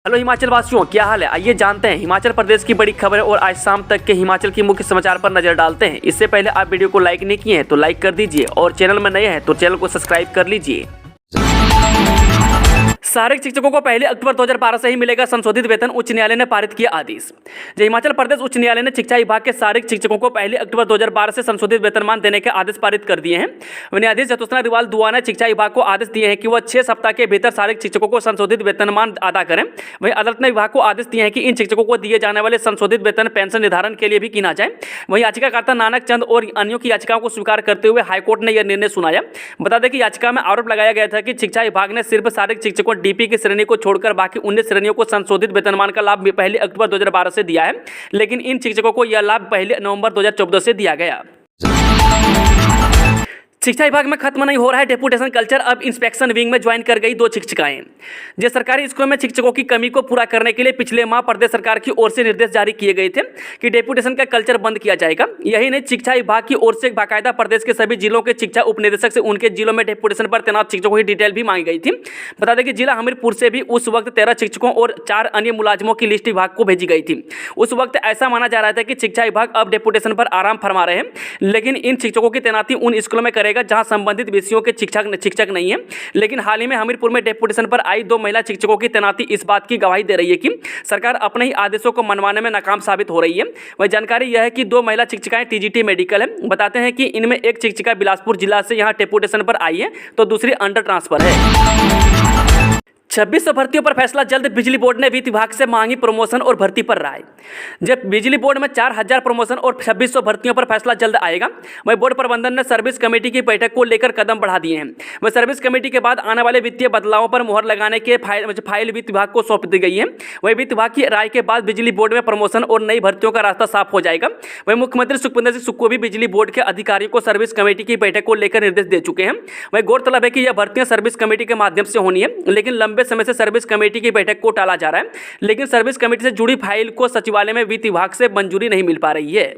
Hello Himachal वासियों, क्या हाल है? आइए जानते हैं हिमाचल प्रदेश की बड़ी खबरें और आज शाम तक के हिमाचल की मुख्य समाचार पर नजर डालते हैं। इससे पहले आप वीडियो को लाइक नहीं किए हैं तो लाइक कर दीजिए और चैनल में नए हैं तो चैनल को सब्सक्राइब कर लीजिए। सहायक शिक्षकों को पहले अक्टूबर 2012 से ही मिलेगा संशोधित वेतन, उच्च न्यायालय ने पारित किया आदेश। हिमाचल प्रदेश उच्च न्यायालय ने शिक्षा विभाग के सहायक शिक्षकों को पहले अक्टूबर 2012 से संशोधित वेतनमान देने के आदेश पारित कर दिए हैं। न्यायाधीश ज्योत्सना रिवाल दुआ ने शिक्षा विभाग को आदेश दिए हैं कि वह 6 सप्ताह के भीतर सहायक शिक्षकों को संशोधित वेतनमान अदा करें। वहीं अदालत ने विभाग को आदेश दिए हैं कि इन शिक्षकों को दिए जाने वाले संशोधित वेतन पेंशन निर्धारण के लिए भी गिना जाए। वहीं याचिकाकर्ता नानक चंद और अन्यों की याचिकाओं को स्वीकार करते हुए हाईकोर्ट ने यह निर्णय सुनाया। बता दें कि याचिका में आरोप लगाया गया था कि शिक्षा विभाग ने सिर्फ सहायक शिक्षकों डीपी की श्रेणी को छोड़कर बाकी 19 श्रेणियों को संशोधित वेतनमान का लाभ पहले अक्टूबर 2012 से दिया है, लेकिन इन शिक्षकों को यह लाभ पहले नवंबर 2014 से दिया गया। शिक्षा विभाग में खत्म नहीं हो रहा है डेपुटेशन कल्चर, अब इंस्पेक्शन विंग में ज्वाइन कर गई 2 शिक्षिकाएं। जो सरकारी स्कूलों में शिक्षकों की कमी को पूरा करने के लिए पिछले माह प्रदेश सरकार की ओर से निर्देश जारी किए गए थे कि डेपुटेशन का कल्चर बंद किया जाएगा। यही नहीं, शिक्षा विभाग की ओर से बाकायदा प्रदेश के सभी जिलों के शिक्षा उपनिदेशक से उनके जिलों में डेपुटेशन पर तैनात शिक्षकों की डिटेल भी मांगी गई थी। बता दें कि जिला हमीरपुर से भी उस वक्त 13 शिक्षकों और 4 अन्य मुलाजिमों की लिस्ट विभाग को भेजी गई थी। उस वक्त ऐसा माना जा रहा था कि शिक्षा विभाग अब डेपुटेशन पर आराम फरमा रहे हैं, लेकिन इन शिक्षकों की तैनाती उन स्कूलों में करेगा जहां संबंधित विषयों के शिक्षक नहीं है। लेकिन हाल ही में हमीरपुर में डेपुटेशन पर आई 2 महिला शिक्षकों की तैनाती इस बात की गवाही दे रही है कि सरकार अपने ही आदेशों को मनवाने में नाकाम साबित हो रही है। वही जानकारी यह है कि 2 महिला शिक्षिकाएं टीजीटी मेडिकल है। बताते हैं कि इनमें एक शिक्षिका बिलासपुर जिला से यहां डेपुटेशन पर आई है तो दूसरी अंडर ट्रांसफर है। 2600 भर्तियों पर फैसला जल्द, बिजली बोर्ड ने वित्त विभाग से मांगी प्रमोशन और भर्ती पर राय। जब बिजली बोर्ड में 4000 प्रमोशन और 2600 भर्तियों पर फैसला जल्द आएगा। वही बोर्ड प्रबंधन ने सर्विस कमेटी की बैठक को लेकर कदम बढ़ा दिए हैं। वह सर्विस कमेटी के बाद आने वाले वित्तीय बदलावों पर मुहर लगाने के फाइल वित्त विभाग को सौंप दी गई है। वही वित्त विभाग की राय के बाद बिजली बोर्ड में प्रमोशन और नई भर्तियों का रास्ता साफ हो जाएगा। वही मुख्यमंत्री सुखविंदर सिंह सुक्खू को भी बिजली बोर्ड के अधिकारियों को सर्विस कमेटी की बैठक को लेकर निर्देश दे चुके हैं। वही गौरतलब है कि यह भर्तियां सर्विस कमेटी के माध्यम से होनी है, लेकिन लंबे समय से सर्विस कमेटी की बैठक को टाला जा रहा है। लेकिन सर्विस कमेटी से जुड़ी फाइल को सचिवालय में वित्त विभाग से मंजूरी नहीं मिल पा रही है।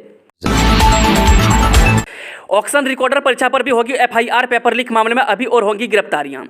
ऑक्शन रिकॉर्डर परीक्षा पर भी होगी एफआईआर, पेपर लीक मामले में अभी और होंगी गिरफ्तारियां।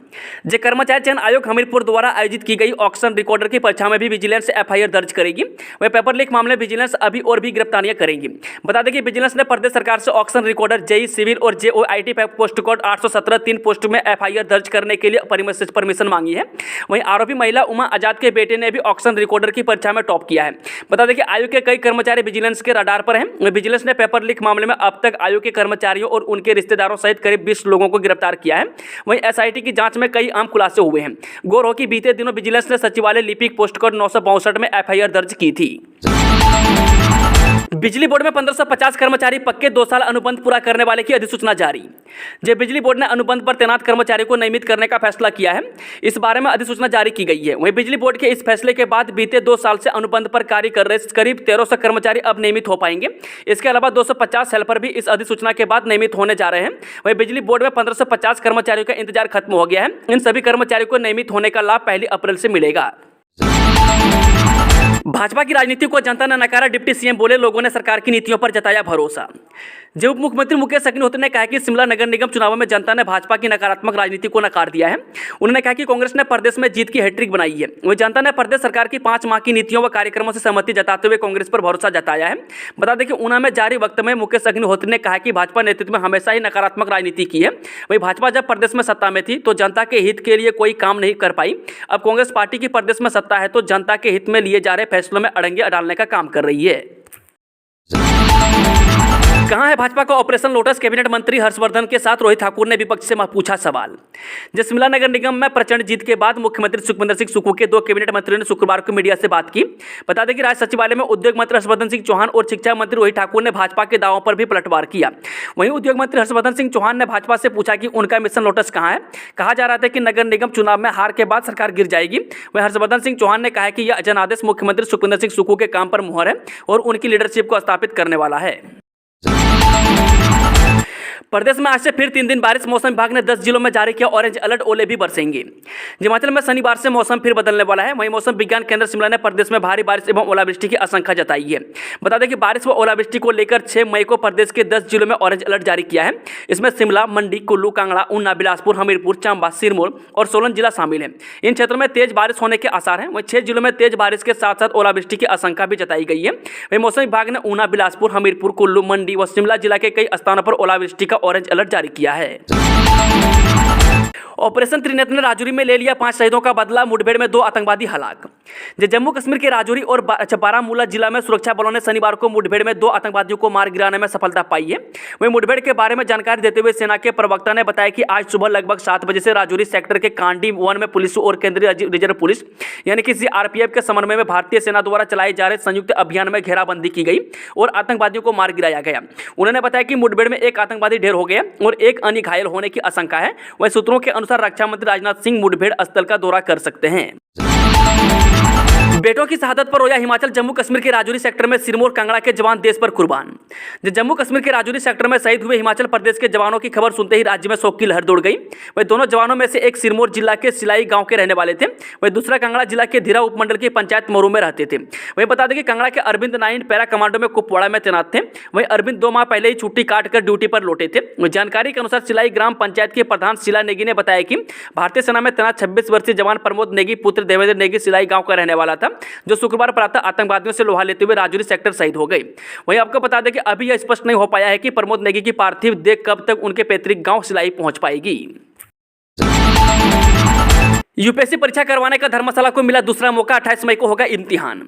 जो कर्मचारी चयन आयोग हमीरपुर द्वारा आयोजित की गई ऑक्शन रिकॉर्डर की परीक्षा में भी विजिलेंस एफआईआर दर्ज करेगी। वह पेपर लीक मामले में विजिलेंस अभी और भी गिरफ्तारियां करेगी। बता दें कि विजिलेंस ने प्रदेश सरकार से ऑक्शन रिकॉर्डर, जेई सिविल और जेओआईटी पोस्ट कोड 817 3 पोस्ट में एफआईआर दर्ज करने के लिए परमिशन मांगी है। वहीं आरोपी महिला उमा आजाद के बेटे ने भी ऑक्शन रिकॉर्डर की परीक्षा में टॉप किया है। बता दें कि आयोग के कई कर्मचारी विजिलेंस के रडार पर हैं। विजिलेंस ने पेपर लीक मामले में अब तक आयोग के कर्मचारियों और उनके रिश्तेदारों सहित करीब 20 लोगों को गिरफ्तार किया है। वहीं एसआईटी की जांच में कई अहम खुलासे हुए हैं। गौर हो कि बीते दिनों विजिलेंस ने सचिवालय लिपिक पोस्ट कोड 962 में एफआईआर दर्ज की थी। बिजली बोर्ड में 1550 कर्मचारी पक्के, 2 साल अनुबंध पूरा करने वाले की अधिसूचना जारी। जब बिजली बोर्ड ने अनुबंध पर तैनात कर्मचारियों को नियमित करने का फैसला किया है, इस बारे में अधिसूचना जारी की गई है। वहीं बिजली बोर्ड के इस फैसले के बाद बीते 2 साल से अनुबंध पर कार्य कर रहे करीब 1300 कर्मचारी अब नियमित हो पाएंगे। इसके अलावा 250 हेल्पर भी इस अधिसूचना के बाद नियमित होने जा रहे हैं। वहीं बिजली बोर्ड में 1550 कर्मचारियों का इंतजार खत्म हो गया है। इन सभी कर्मचारियों को नियमित होने का लाभ 1 अप्रैल से मिलेगा। भाजपा की राजनीति को जनता ने नकारा, डिप्टी सीएम बोले लोगों ने सरकार की नीतियों पर जताया भरोसा। जब उप मुख्यमंत्री मुकेश अग्निहोत्री ने कहा कि शिमला नगर निगम चुनावों में जनता ने भाजपा की नकारात्मक राजनीति को नकार दिया है। उन्होंने कहा कि कांग्रेस ने प्रदेश में जीत की हैट्रिक बनाई है। वही जनता ने प्रदेश सरकार की 5 माह की नीतियों व कार्यक्रमों से सहमति जताते हुए कांग्रेस पर भरोसा जताया है। बता दें कि ऊना में जारी वक्तव्य में मुकेश अग्निहोत्री ने कहा कि भाजपा नेतृत्व में हमेशा ही नकारात्मक राजनीति की है। वही भाजपा जब प्रदेश में सत्ता में थी तो जनता के हित के लिए कोई काम नहीं कर पाई। अब कांग्रेस पार्टी की प्रदेश में सत्ता है तो जनता के हित में लिए जा रहे फैसलों में अड़ंगे डालने का काम कर रही है। कहां है भाजपा का ऑपरेशन लोटस? कैबिनेट मंत्री हर्षवर्धन के साथ रोहित ठाकुर ने विपक्ष से पूछा सवाल। जब शिमला नगर निगम में प्रचंड जीत के बाद मुख्यमंत्री सुखविंदर सिंह सुक्खू के 2 कैबिनेट मंत्रियों ने शुक्रवार को मीडिया से बात की। बता दें कि राज्य सचिवालय में उद्योग मंत्री हर्षवर्धन सिंह चौहान और शिक्षा मंत्री रोहित ठाकुर ने भाजपा के दावों पर भी पलटवार किया। वहीं उद्योग मंत्री हर्षवर्धन सिंह चौहान ने भाजपा से पूछा कि उनका मिशन लोटस कहां है। कहा जा रहा था कि नगर निगम चुनाव में हार के बाद सरकार गिर जाएगी। वहीं हर्षवर्धन सिंह चौहान ने कहा कि यह जनादेश मुख्यमंत्री सुखविंदर सिंह सुक्खू के काम पर मुहर है और उनकी लीडरशिप को स्थापित करने वाला है। प्रदेश में आज से फिर 3 दिन बारिश। मौसम विभाग ने 10 जिलों में जारी किया ऑरेंज अलर्ट, ओले भी बरसेंगे। हिमाचल में शनिवार से मौसम फिर बदलने वाला है। वहीं मौसम विज्ञान केंद्र शिमला ने प्रदेश में भारी बारिश एवं ओलावृष्टि की आशंका जताई है। बता दें कि बारिश व ओलावृष्टि को लेकर 6 मई को प्रदेश के 10 जिलों में ऑरेंज अलर्ट जारी किया है। इसमें शिमला, मंडी, कुल्लू, कांगड़ा, ऊना, बिलासपुर, हमीरपुर, चंबा, सिरमौर और सोलन जिला शामिल है। इन क्षेत्रों में तेज बारिश होने के आसार हैं। वहीं 6 जिलों में तेज बारिश के साथ साथ ओलावृष्टि की आशंका भी जताई गई है। वहीं मौसम विभाग ने ऊना, बिलासपुर, हमीरपुर, कुल्लू, मंडी व शिमला जिला के कई स्थानों पर ओलावृष्टि का ऑरेंज अलर्ट जारी किया है। ऑपरेशन त्रिनेत्र ने राजौरी में ले लिया 5 शहीदों का बदला। मुठभेड़ में 2 आतंकवादी हलाक। जम्मू कश्मीर के राजौरी और बारामूला जिला में सुरक्षा बलों ने शनिवार को मुठभेड़ में 2 आतंकवादियों को मार गिराने में सफलता पाई है। वहीं मुठभेड़ के बारे में जानकारी देते हुए सेना के प्रवक्ता ने बताया कि आज सुबह लगभग 7 बजे से राजौरी सेक्टर के कांडी 1 में पुलिस और केंद्रीय रिजर्व पुलिस यानी कि सीआरपीएफ के समन्वय में भारतीय सेना द्वारा चलाए जा रहे संयुक्त अभियान में घेराबंदी की गई और आतंकवादियों को मार गिराया गया। उन्होंने बताया कि मुठभेड़ में 1 आतंकवादी ढेर हो गया और 1 अन्य घायल होने की आशंका है। वहीं सूत्रों के अनुसार रक्षा मंत्री राजनाथ सिंह मुठभेड़ स्थल का दौरा कर सकते हैं। बेटों की शहादत पर रोया हिमाचल। जम्मू कश्मीर के राजौरी सेक्टर में सिरमौर, कांगड़ा के जवान देश पर कुर्बान। जम्मू कश्मीर के राजौरी सेक्टर में शहीद हुए हिमाचल प्रदेश के जवानों की खबर सुनते ही राज्य में शोक की लहर दौड़ गई। वहीं दोनों जवानों में से एक सिरमौर जिला के सिलाई गांव के रहने वाले थे। वहीं दूसरा कांगड़ा जिला के धीरा उपमंडल की पंचायत मोरू में रहते थे। वहीं बता दें कि कांगड़ा के अरविंद नाइन पैरा कमांडो में कुपवाड़ा में तैनात थे। वहीं अरविंद 2 माह पहले ही छुट्टी काटकर ड्यूटी पर लौटे थे। जानकारी के अनुसार सिलाई ग्राम पंचायत के प्रधान शीला नेगी ने बताया कि भारतीय सेना में तैनात 26 वर्षीय जवान प्रमोद नेगी पुत्र देवेंद्र नेगी सिलाई गांव का रहने वाला था, जो शुक्रवार प्रातः आतंकवादियों से लोहा लेते हुए राजौरी सेक्टर शहीद हो गए। वहीं आपको बता दें कि अभी यह स्पष्ट नहीं हो पाया है कि प्रमोद नेगी की पार्थिव देह कब तक उनके पैतृक गांव सिलाई पहुंच पाएगी। यूपीएससी परीक्षा करवाने का धर्मशाला को मिला दूसरा मौका। 28 मई को होगा इम्तिहान।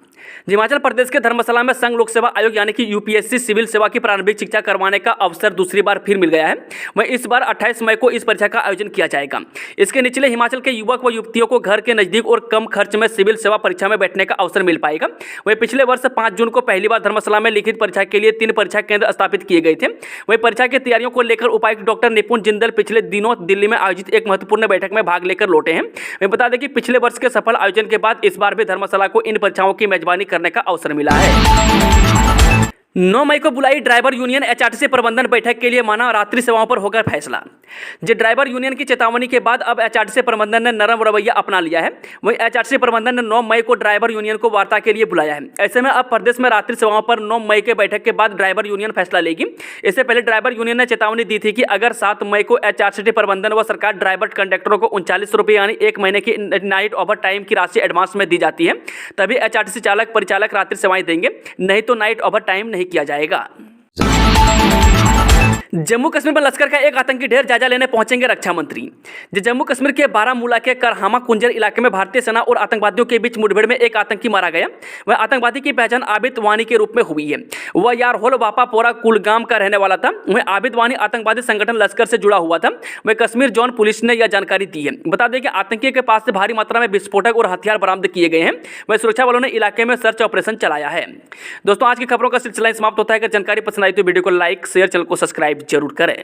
हिमाचल प्रदेश के धर्मशाला में संघ लोक सेवा आयोग यानी कि यूपीएससी सिविल सेवा की प्रारंभिक शिक्षा करवाने का अवसर दूसरी बार फिर मिल गया है। वहीं इस बार 28 मई को इस परीक्षा का आयोजन किया जाएगा। इसके निचले हिमाचल के युवक व युवतियों को घर के नजदीक और कम खर्च में सिविल सेवा परीक्षा में बैठने का अवसर मिल पाएगा। वहीं पिछले वर्ष 5 जून को पहली बार धर्मशाला में लिखित परीक्षा के लिए 3 परीक्षा केंद्र स्थापित किए गए थे। वहीं परीक्षा की तैयारियों को लेकर उपायुक्त डॉक्टर निपुण जिंदल पिछले दिनों दिल्ली में आयोजित एक महत्वपूर्ण बैठक में भाग लेकर लौटे हैं। वहीं बता दें कि पिछले वर्ष के सफल आयोजन के बाद इस बार भी धर्मशाला को इन परीक्षाओं की मेजबानी करने का अवसर मिला है। 9 मई को बुलाई ड्राइवर यूनियन। एचआरटीसी प्रबंधन बैठक के लिए माना, रात्रि सेवाओं पर होगा फैसला। ड्राइवर यूनियन की चेतावनी के बाद अब एचआरटीसी प्रबंधन ने नरम रवैया अपना लिया है। वहीं एचआरटीसी प्रबंधन ने 9 मई को ड्राइवर यूनियन को वार्ता के लिए बुलाया है। ऐसे में अब प्रदेश में रात्रि सेवाओं पर 9 मई के बैठक के बाद ड्राइवर यूनियन फैसला लेगी। इससे पहले ड्राइवर यूनियन ने चेतावनी दी थी कि अगर 7 मई को एचआरटीसी प्रबंधन व सरकार ड्राइवर कंडक्टरों को 39 रुपये यानी 1 महीने की नाइट ओवर टाइम की राशि एडवांस में दी जाती है, तभी एचआरटीसी चालक परिचालक रात्रि सेवाएं देंगे, नहीं तो नाइट ओवर टाइम नहीं किया जाएगा। जम्मू कश्मीर में लश्कर का एक आतंकी ढेर जायजा लेने पहुंचेंगे रक्षा मंत्री। जम्मू कश्मीर के बारामूला के करहामा कुंजर इलाके में भारतीय सेना और आतंकवादियों के बीच मुठभेड़ में एक आतंकी मारा गया। वह आतंकवादी की पहचान आबिद वानी के रूप में हुई है। वह यारहोल वापापोरा कुलगाम का रहने वाला था। वह आबिद वानी आतंकवादी संगठन लश्कर से जुड़ा हुआ था। वह कश्मीर जोन पुलिस ने यह जानकारी दी है। बता दें कि आतंकी के पास से भारी मात्रा में विस्फोटक और हथियार बरामद किए गए हैं। वह सुरक्षा बलों ने इलाके में सर्च ऑपरेशन चलाया है। दोस्तों, आज की खबरों का सिलसिला समाप्त होता है। अगर जानकारी पसंद आई तो वीडियो को लाइक, शेयर, चैनल को सब्सक्राइब जरूर करें।